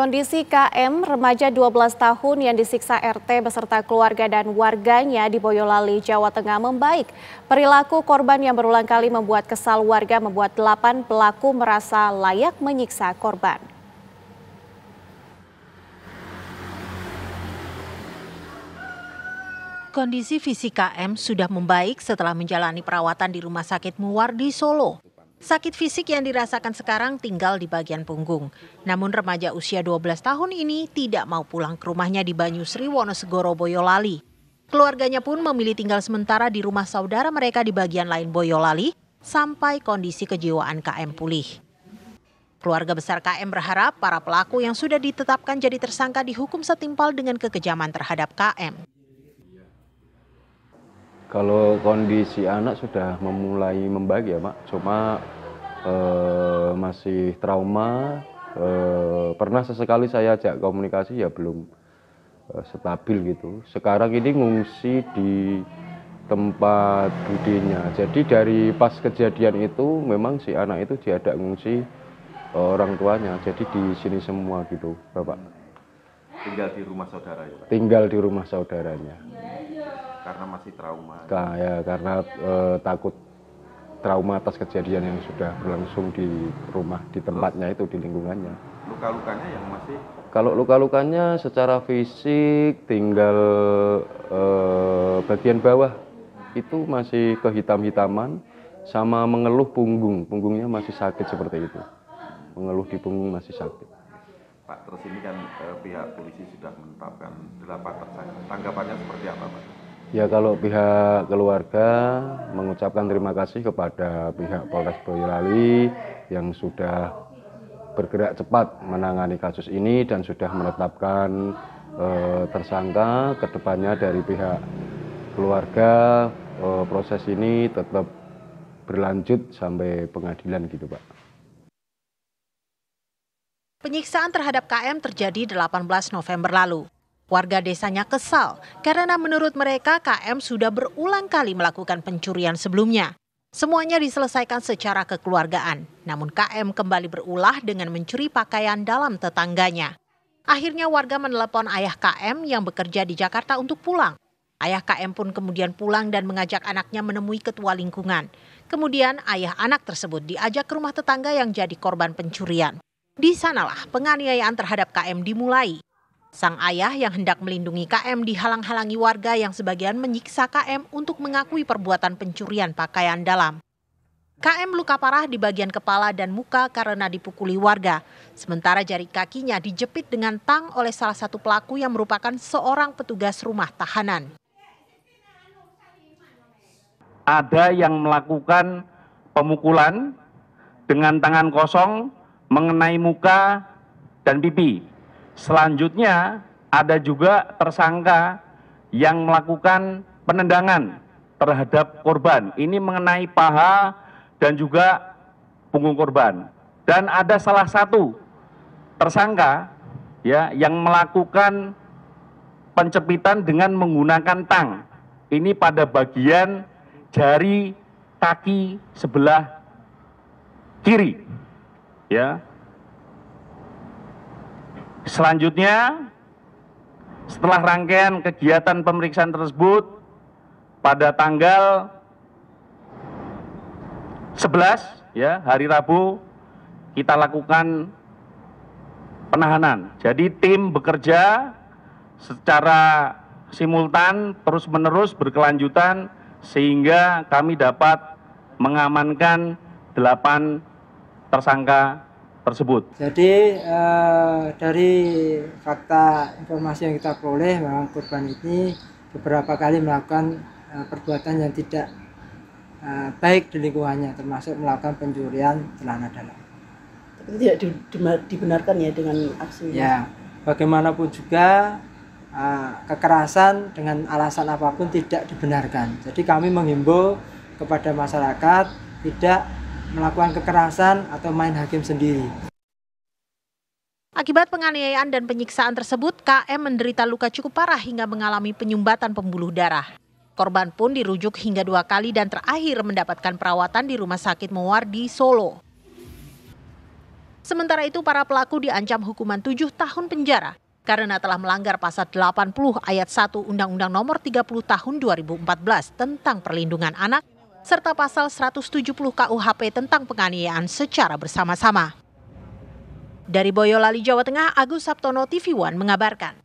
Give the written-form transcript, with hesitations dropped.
Kondisi KM, remaja 12 tahun yang disiksa RT beserta keluarga dan warganya di Boyolali, Jawa Tengah membaik. Perilaku korban yang berulang kali membuat kesal warga membuat 8 pelaku merasa layak menyiksa korban. Kondisi fisik KM sudah membaik setelah menjalani perawatan di Rumah Sakit Muwardi, Solo. Sakit fisik yang dirasakan sekarang tinggal di bagian punggung. Namun remaja usia 12 tahun ini tidak mau pulang ke rumahnya di Banyusri, Wonosegoro, Boyolali. Keluarganya pun memilih tinggal sementara di rumah saudara mereka di bagian lain Boyolali sampai kondisi kejiwaan KM pulih. Keluarga besar KM berharap para pelaku yang sudah ditetapkan jadi tersangka dihukum setimpal dengan kekejaman terhadap KM. Kalau kondisi anak sudah memulai membaik ya Pak, cuma masih trauma, pernah sesekali saya ajak komunikasi ya belum stabil gitu. Sekarang ini ngungsi di tempat budinya, jadi dari pas kejadian itu memang si anak itu diajak ngungsi orang tuanya, jadi di sini semua gitu Bapak. Tinggal di rumah saudara ya Pak? Tinggal di rumah saudaranya. Karena masih trauma? Ya, karena takut trauma atas kejadian yang sudah berlangsung di rumah, di tempatnya itu, di lingkungannya. Luka-lukanya yang masih? Kalau luka-lukanya secara fisik tinggal bagian bawah itu masih kehitam-hitaman sama mengeluh punggungnya masih sakit seperti itu. Mengeluh di punggung masih sakit. Pak, terus ini kan pihak polisi sudah menetapkan 8 tersangka. Tanggapannya seperti apa Pak? Ya kalau pihak keluarga mengucapkan terima kasih kepada pihak Polres Boyolali yang sudah bergerak cepat menangani kasus ini dan sudah menetapkan tersangka. Kedepannya dari pihak keluarga proses ini tetap berlanjut sampai pengadilan gitu Pak. Penyiksaan terhadap KM terjadi 18 November lalu. Warga desanya kesal karena menurut mereka KM sudah berulang kali melakukan pencurian sebelumnya. Semuanya diselesaikan secara kekeluargaan, namun KM kembali berulah dengan mencuri pakaian dalam tetangganya. Akhirnya warga menelepon ayah KM yang bekerja di Jakarta untuk pulang. Ayah KM pun kemudian pulang dan mengajak anaknya menemui ketua lingkungan. Kemudian ayah anak tersebut diajak ke rumah tetangga yang jadi korban pencurian. Di sanalah penganiayaan terhadap KM dimulai. Sang ayah yang hendak melindungi KM dihalang-halangi warga yang sebagian menyiksa KM untuk mengakui perbuatan pencurian pakaian dalam. KM luka parah di bagian kepala dan muka karena dipukuli warga. Sementara jari kakinya dijepit dengan tang oleh salah satu pelaku yang merupakan seorang petugas rumah tahanan. Ada yang melakukan pemukulan dengan tangan kosong mengenai muka dan pipi. Selanjutnya ada juga tersangka yang melakukan penendangan terhadap korban. Ini mengenai paha dan juga punggung korban. Dan ada salah satu tersangka ya yang melakukan pencepitan dengan menggunakan tang. Ini pada bagian jari kaki sebelah kiri. Ya. Selanjutnya, setelah rangkaian kegiatan pemeriksaan tersebut, pada tanggal 11, ya, hari Rabu, kita lakukan penahanan. Jadi tim bekerja secara simultan, terus-menerus berkelanjutan, sehingga kami dapat mengamankan 8 tersangka tersebut. Jadi dari fakta informasi yang kita peroleh memang korban ini beberapa kali melakukan perbuatan yang tidak baik di lingkungannya, termasuk melakukan pencurian celana dalam. Tapi tidak dibenarkan ya dengan aksinya? Ya, bagaimanapun juga kekerasan dengan alasan apapun tidak dibenarkan. Jadi kami menghimbau kepada masyarakat tidak melakukan kekerasan atau main hakim sendiri. Akibat penganiayaan dan penyiksaan tersebut, KM menderita luka cukup parah hingga mengalami penyumbatan pembuluh darah. Korban pun dirujuk hingga 2 kali dan terakhir mendapatkan perawatan di Rumah Sakit Muwardi, Solo. Sementara itu para pelaku diancam hukuman 7 tahun penjara karena telah melanggar pasal 80 ayat 1 Undang-Undang Nomor 30 Tahun 2014 tentang perlindungan anak serta pasal 170 KUHP tentang penganiayaan secara bersama-sama. Dari Boyolali, Jawa Tengah, Agus Saptono, TV One mengabarkan.